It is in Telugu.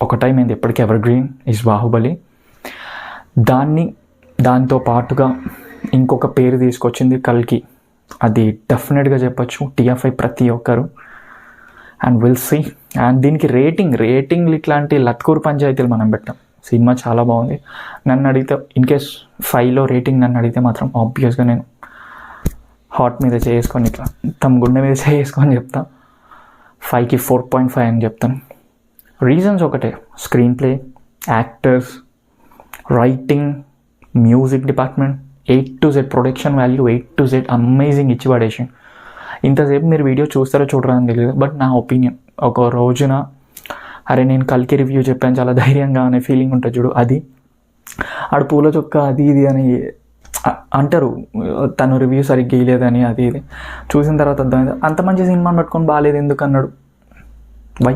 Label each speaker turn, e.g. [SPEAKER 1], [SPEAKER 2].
[SPEAKER 1] ఒక టైం ఏంది ఎప్పటికీ ఎవర్ గ్రీన్ ఈజ్ బాహుబలి. దాంతో పాటుగా ఇంకొక పేరు తీసుకొచ్చింది కల్కి. అది డెఫినెట్గా చెప్పచ్చు టీఎఫ్ఐ ప్రతి ఒక్కరు. And will see. అండ్ దీనికి రేటింగ్లు ఇట్లాంటి లత్కూర్ పంచాయతీలు మనం పెట్టాం. సినిమా చాలా బాగుంది. నన్ను అడిగితే ఇన్కేస్ 5లో రేటింగ్ నన్ను అడిగితే మాత్రం ఆబ్వియస్గా నేను హార్ట్ మీద చేసుకొని ఇట్లా తమ గుండె మీద చేసుకొని చెప్తా 5కి 4.5 అని చెప్తాను. రీజన్స్ ఒకటే, screen play, actors, writing, music department, A to Z production value, A to Z amazing ఇచ్చి పడేసి. ఇంతసేపు మీరు వీడియో చూస్తారో చూడరా అని తెలియదు, బట్ నా ఒపీనియన్ ఒక రోజున అరే నేను కల్కి రివ్యూ చెప్పాను చాలా ధైర్యంగా అనే ఫీలింగ్ ఉంటుంది చూడు, అది ఆడు పూల చొక్క అది ఇది అని అంటారు, తను రివ్యూ సరిగ్గా ఇయ్యలేదని అది ఇది చూసిన తర్వాత అర్థమైంది అంత మంచి సినిమాని పట్టుకొని బాగాలేదు ఎందుకు అన్నాడు. వై